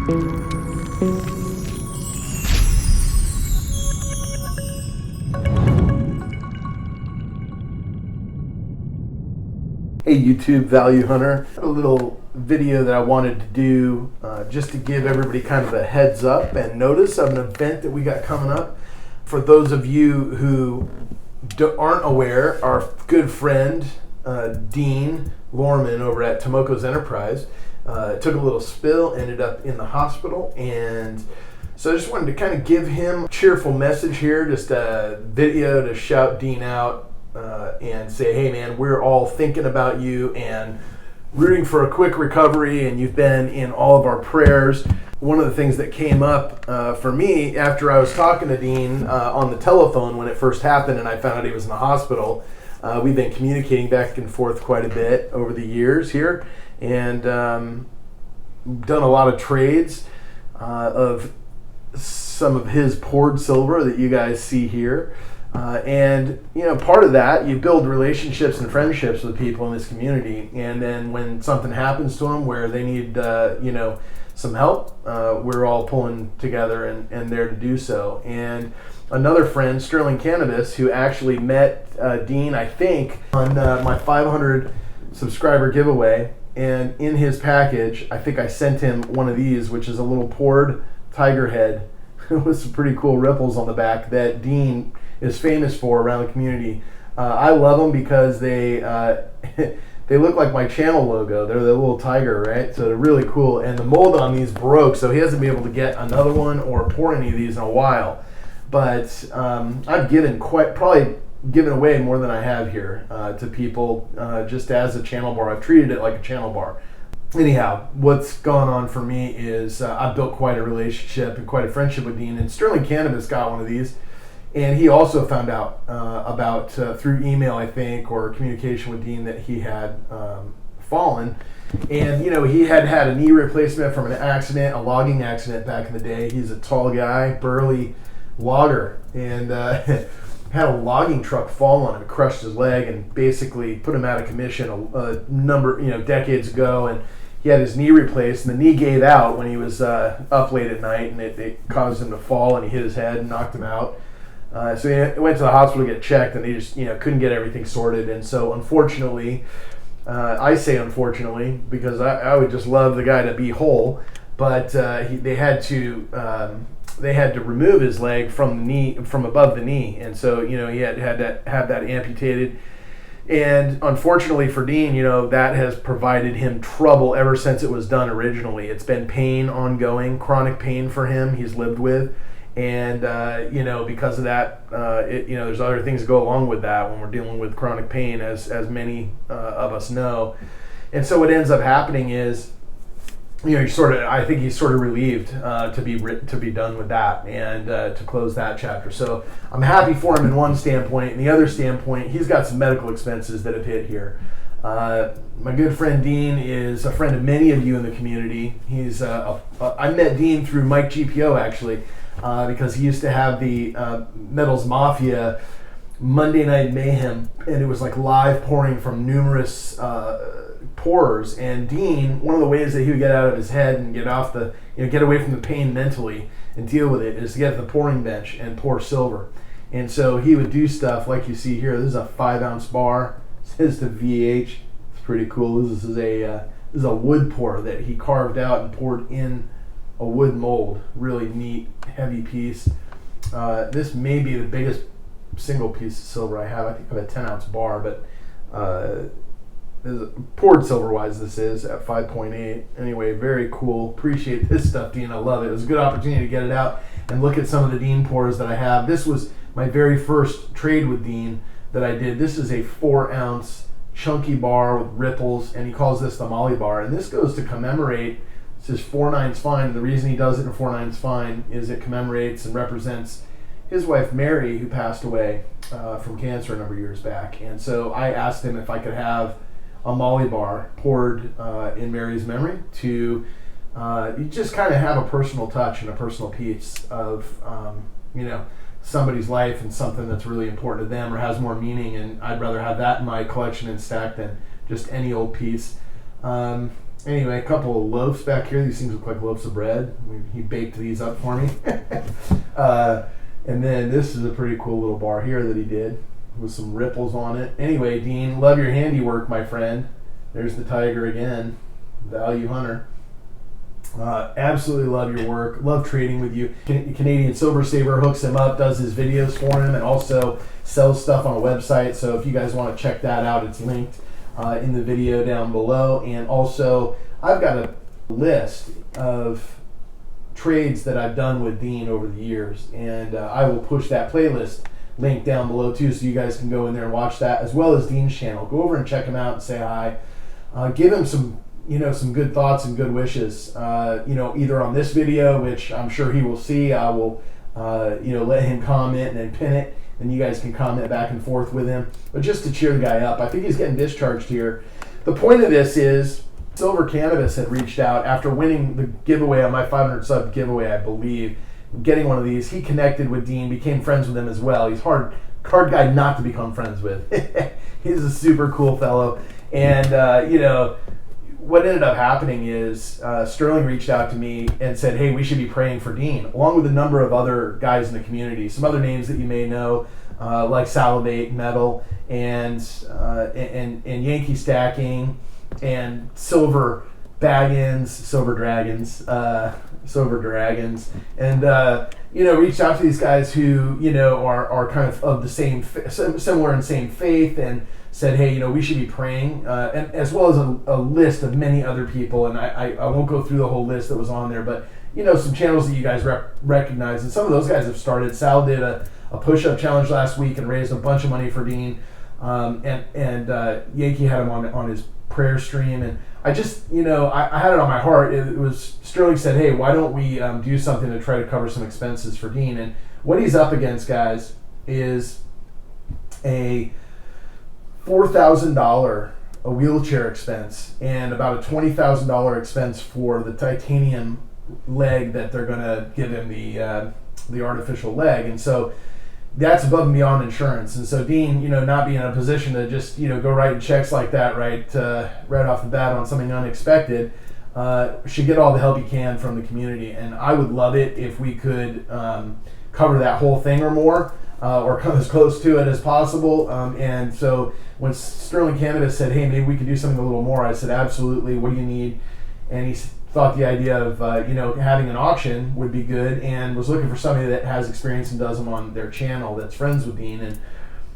Hey YouTube, Val Hunter. A little video that I wanted to do just to give everybody kind of a heads up and notice of an event that we got coming up. For those of you who aren't aware, our good friend Dean Lorman over at Tomoko's Enterprize took a little spill, ended up in the hospital, and so I just wanted to kind of give him a cheerful message here, just a video to shout Dean out and say, hey man, we're all thinking about you and rooting for a quick recovery, and you've been in all of our prayers. One of the things that came up for me after I was talking to Dean on the telephone when it first happened and I found out he was in the hospital, we've been communicating back and forth quite a bit over the years here, and done a lot of trades of some of his poured silver that you guys see here. And you know, part of that, you build relationships and friendships with people in this community, and then when something happens to them where they need some help, we're all pulling together and there to do so. And another friend, Sterling Cannabis, who actually met Dean, I think, on my 500 subscriber giveaway, and in his package I think I sent him one of these, which is a little poured tiger head with some pretty cool ripples on the back that Dean is famous for around the community. I love them because they they look like my channel logo. They're the little tiger, right? So they're really cool. And the mold on these broke, so he hasn't been able to get another one or pour any of these in a while. But I've probably given away more than I have here to people just as a channel bar. I've treated it like a channel bar. Anyhow, what's gone on for me is I've built quite a relationship and quite a friendship with Dean. And Sterling Cannabis got one of these. And he also found out about through email, I think, or communication with Dean, that he had fallen. And you know, he had a knee replacement from an accident, a logging accident back in the day. He's a tall guy, burly logger, and had a logging truck fall on him, crushed his leg, and basically put him out of commission decades ago. And he had his knee replaced, and the knee gave out when he was up late at night, and it caused him to fall, and he hit his head and knocked him out. So he went to the hospital to get checked, and they just couldn't get everything sorted. And so unfortunately, I say unfortunately because I would just love the guy to be whole, but they had to remove his leg from above the knee, and so he had to have that amputated. And unfortunately for Dean, that has provided him trouble ever since it was done originally. It's been pain, ongoing, chronic pain for him he's lived with. And, because of that, there's other things that go along with that when we're dealing with chronic pain, as many of us know. And so what ends up happening is, I think he's sort of relieved to be done with that and to close that chapter. So I'm happy for him in one standpoint. In the other standpoint, he's got some medical expenses that have hit here. My good friend Dean is a friend of many of you in the community. I met Dean through Mike GPO, actually. Because he used to have the Metals Mafia Monday Night Mayhem, and it was like live pouring from numerous pourers. And Dean, one of the ways that he would get out of his head and get away from the pain mentally and deal with it, is to get to the pouring bench and pour silver. And so he would do stuff like you see here. This is a 5-ounce bar. It says the VH. It's pretty cool. This is a wood pour that he carved out and poured in a wood mold. Really neat, heavy piece. This may be the biggest single piece of silver I have. I think I have a 10-ounce bar, but poured silver-wise, this is at 5.8. Anyway, very cool. Appreciate this stuff, Dean. I love it. It was a good opportunity to get it out and look at some of the Dean pours that I have. This was my very first trade with Dean that I did. This is a 4-ounce chunky bar with ripples, and he calls this the Molly bar. And this goes to commemorate. This is 4/9 fine. The reason he does it in 4/9 fine is it commemorates and represents his wife Mary, who passed away from cancer a number of years back. And so I asked him if I could have a Molly bar poured in Mary's memory to just kind of have a personal touch and a personal piece of somebody's life and something that's really important to them or has more meaning. And I'd rather have that in my collection and stack than just any old piece. Anyway, a couple of loaves back here. These things look like loaves of bread. He baked these up for me. And then this is a pretty cool little bar here that he did with some ripples on it. Anyway, Dean, love your handiwork, my friend. There's the tiger again, Val Hunter. Absolutely love your work. Love trading with you. Canadian Silver Saver hooks him up, does his videos for him, and also sells stuff on a website. So if you guys want to check that out, it's linked in the video down below. And also, I've got a list of trades that I've done with Dean over the years, and I will push that playlist link down below too, so you guys can go in there and watch that, as well as Dean's channel. Go over and check him out and say hi. Give him some good thoughts and good wishes. Either on this video, which I'm sure he will see. I will, let him comment and then pin it, and you guys can comment back and forth with him. But just to cheer the guy up, I think he's getting discharged here. The point of this is, Silver Cannabis had reached out after winning the giveaway on my 500 sub giveaway, I believe. Getting one of these, he connected with Dean, became friends with him as well. He's hard guy not to become friends with. He's a super cool fellow, and what ended up happening is Sterling reached out to me and said, "Hey, we should be praying for Dean," along with a number of other guys in the community. Some other names that you may know, like Salivate Metal and Yankee Stacking and Silver Baggins, Silver Dragons, and reached out to these guys who are kind of the same, similar in same faith, and said, hey, we should be praying, and as well as a list of many other people, and I won't go through the whole list that was on there, but some channels that you guys recognize, and some of those guys have started. Sal did a push-up challenge last week and raised a bunch of money for Dean, and Yankee had him on his prayer stream, and I just, I had it on my heart. It was, Sterling said, hey, why don't we do something to try to cover some expenses for Dean? And what he's up against, guys, is a $4,000 a wheelchair expense and about a $20,000 expense for the titanium leg that they're going to give him, the artificial leg. And so that's above and beyond insurance. And so Dean, not being in a position to just, go writing checks like that right off the bat on something unexpected, should get all the help he can from the community. And I would love it if we could cover that whole thing or more, or come as close to it as possible. And so when Sterling Cannabis said, hey, maybe we could do something a little more, I said, absolutely, what do you need? And he thought the idea of having an auction would be good, and was looking for somebody that has experience and does them on their channel, that's friends with Dean. And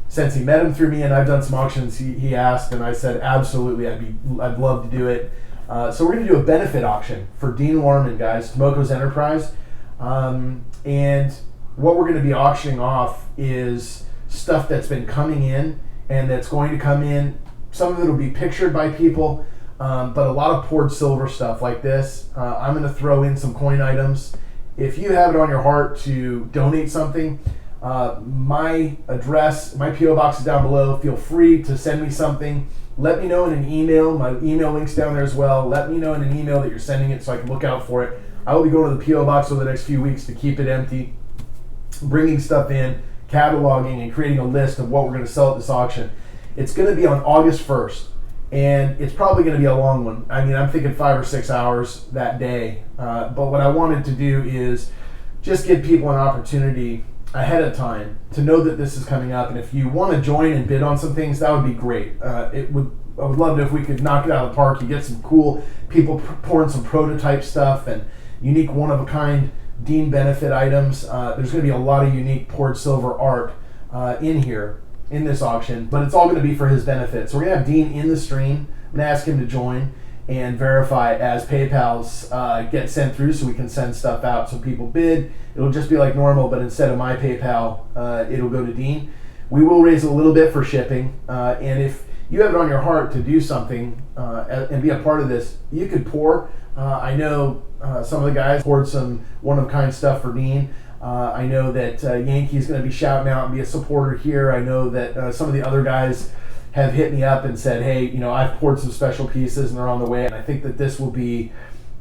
since he met him through me and I've done some auctions, he asked, and I said absolutely, I'd love to do it. So we're going to do a benefit auction for Dean Lorman, guys, Tomoko's Enterprize, and what we're going to be auctioning off is stuff that's been coming in and that's going to come in. Some of it will be pictured by people, but a lot of poured silver stuff like this. I'm going to throw in some coin items. If you have it on your heart to donate something, my address, my P.O. box is down below. Feel free to send me something. Let me know in an email. My email link's down there as well. Let me know in an email that you're sending it so I can look out for it. I will be going to the P.O. box over the next few weeks to keep it empty, bringing stuff in, cataloging, and creating a list of what we're going to sell at this auction. It's going to be on August 1st. And it's probably going to be a long one. I mean, I'm thinking 5 or 6 hours that day. But what I wanted to do is just give people an opportunity ahead of time to know that this is coming up. And if you want to join and bid on some things, that would be great. I would love it if we could knock it out of the park. You get some cool people pouring some prototype stuff and unique one-of-a-kind Dean benefit items. There's going to be a lot of unique poured silver art in here, in this auction, but it's all going to be for his benefit. So we're going to have Dean in the stream. I'm going to ask him to join and verify as PayPal's get sent through, so we can send stuff out. So people bid, it'll just be like normal, but instead of my PayPal, it'll go to Dean. We will raise a little bit for shipping, and if you have it on your heart to do something and be a part of this, you could pour. I know some of the guys poured some one-of-a-kind stuff for Dean. I know that Yankee's going to be shouting out and be a supporter here. I know that some of the other guys have hit me up and said, hey, I've poured some special pieces and they're on the way. And I think that this will be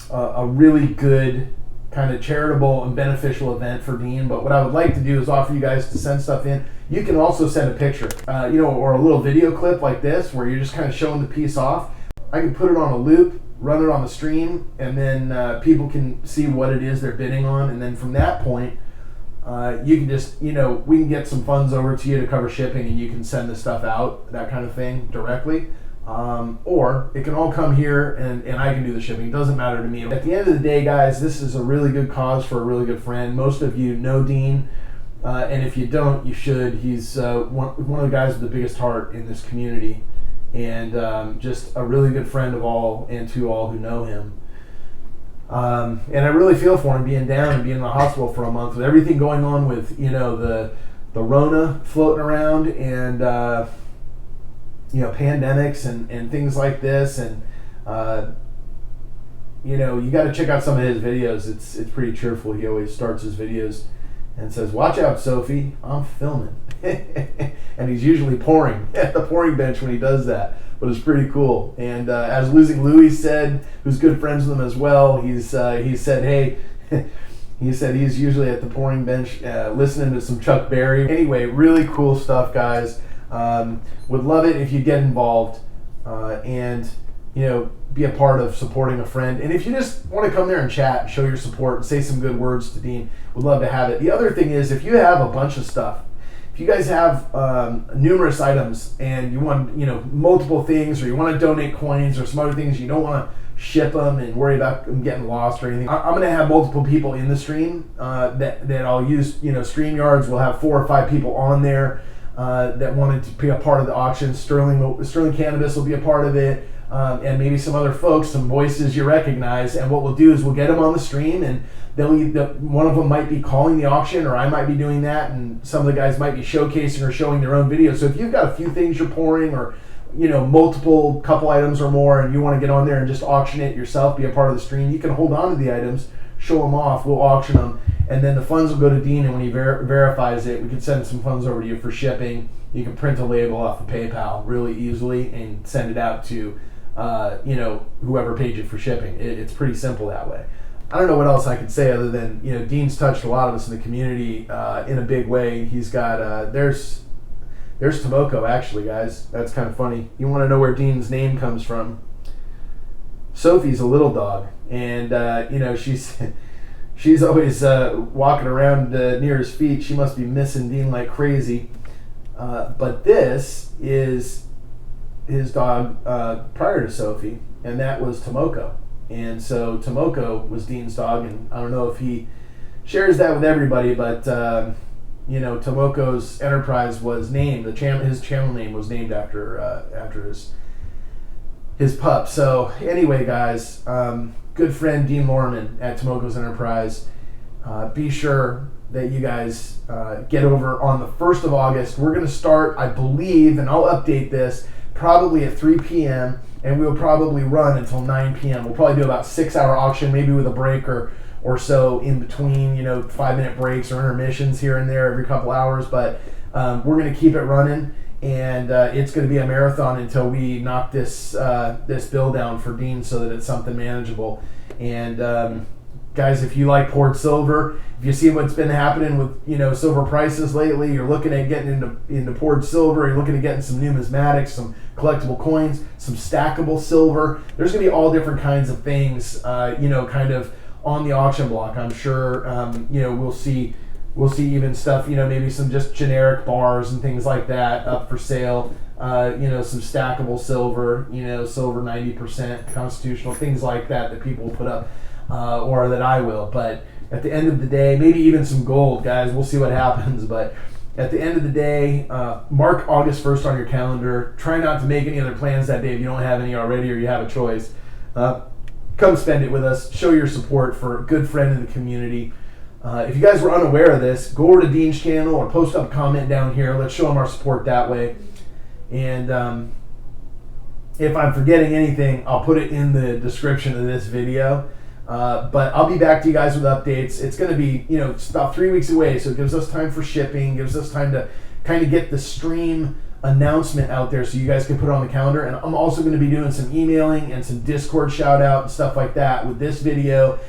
a really good kind of charitable and beneficial event for Dean. But what I would like to do is offer you guys to send stuff in. You can also send a picture, or a little video clip like this where you're just kind of showing the piece off. I can put it on a loop, run it on the stream, and then people can see what it is they're bidding on, and then from that point, you can just, we can get some funds over to you to cover shipping, and you can send the stuff out, that kind of thing, directly. Or it can all come here, and I can do the shipping. It doesn't matter to me. At the end of the day, guys, this is a really good cause for a really good friend. Most of you know Dean, and if you don't, you should. He's one of the guys with the biggest heart in this community, and just a really good friend of all, and to all who know him. And I really feel for him being down and being in the hospital for a month with everything going on with, the Rona floating around, and pandemics and things like this, and you got to check out some of his videos. It's pretty cheerful. He always starts his videos and says, "Watch out, Sophie, I'm filming." And he's usually pouring at the pouring bench when he does that, but it's pretty cool. And as Losing Louie said, who's good friends with him as well, he said, hey, he said he's usually at the pouring bench listening to some Chuck Berry. Anyway, really cool stuff, guys. Would love it if you get involved and be a part of supporting a friend. And if you just want to come there and chat and show your support and say some good words to Dean, would love to have it. The other thing is, if you have a bunch of stuff, if you guys have numerous items and you want multiple things, or you want to donate coins or some other things, you don't want to ship them and worry about them getting lost or anything, I'm going to have multiple people in the stream that I'll use. StreamYards will have 4 or 5 people on there that wanted to be a part of the auction. Sterling Cannabis will be a part of it, and maybe some other folks, some voices you recognize. And what we'll do is we'll get them on the stream, and one of them might be calling the auction, or I might be doing that, and some of the guys might be showcasing or showing their own videos. So if you've got a few things you're pouring, or multiple couple items or more, and you want to get on there and just auction it yourself, be a part of the stream, you can hold on to the items, show them off, we'll auction them, and then the funds will go to Dean, and when he verifies it, we can send some funds over to you for shipping. You can print a label off of PayPal really easily and send it out to whoever paid you for shipping. It's pretty simple that way. I don't know what else I could say other than, Dean's touched a lot of us in the community in a big way. He's got, there's Tomoko, actually, guys. That's kind of funny. You want to know where Dean's name comes from? Sophie's a little dog, and, she's always walking around near his feet. She must be missing Dean like crazy. But this is his dog prior to Sophie, and that was Tomoko. And so Tomoko was Dean's dog, and I don't know if he shares that with everybody, but Tomoko's Enterprize was named, his channel name was named after his pup. So anyway, guys, good friend Dean Lorman at Tomoko's Enterprise. Be sure that you guys get over on the 1st of August. We're going to start, I believe, and I'll update this, probably at 3 p.m., and we'll probably run until 9 p.m. We'll probably do about 6-hour auction, maybe with a break or so in between, 5-minute breaks or intermissions here and there every couple hours. But we're going to keep it running, and it's going to be a marathon until we knock this bill down for Dean so that it's something manageable. And guys, if you like poured silver, if you see what's been happening with silver prices lately, you're looking at getting into poured silver, you're looking at getting some numismatics, some collectible coins, some stackable silver. There's going to be all different kinds of things, kind of on the auction block. I'm sure, we'll see even stuff, maybe some just generic bars and things like that up for sale. Some stackable silver, silver 90%, constitutional, things like that people will put up. Or that I will, but at the end of the day, maybe even some gold, guys. We'll see what happens, but at the end of the day, mark August 1st on your calendar. Try not to make any other plans that day if you don't have any already or you have a choice. Come spend it with us. Show your support for a good friend in the community. If you guys were unaware of this, go over to Dean's channel or post up a comment down here. Let's show him our support that way. And if I'm forgetting anything, I'll put it in the description of this video. But I'll be back to you guys with updates. It's going to be, it's about 3 weeks away, so it gives us time for shipping, gives us time to kind of get the stream announcement out there so you guys can put it on the calendar. And I'm also going to be doing some emailing and some Discord shout out and stuff like that with this video.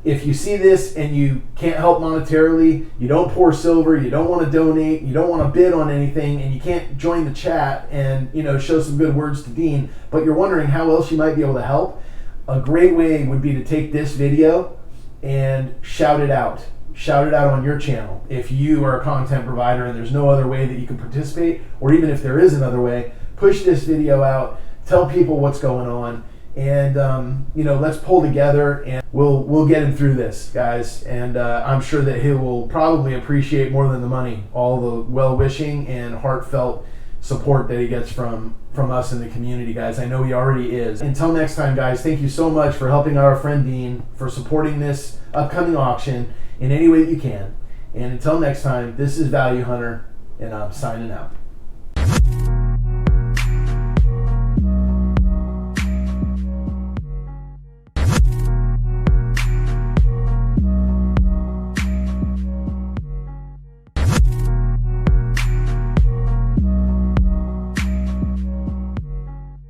If you see this and you can't help monetarily, you don't pour silver, you don't want to donate, you don't want to bid on anything, and you can't join the chat and show some good words to Dean, but you're wondering how else you might be able to help, a great way would be to take this video and shout it out. Shout it out on your channel. If you are a content provider and there's no other way that you can participate, or even if there is another way, push this video out, tell people what's going on, and let's pull together and we'll get him through this, guys. And I'm sure that he will probably appreciate more than the money all the well-wishing and heartfelt support that he gets from us in the community, guys. I know he already is. Until next time, guys, thank you so much for helping out our friend Dean, for supporting this upcoming auction in any way that you can. And until next time, this is Value Hunter, and I'm signing out.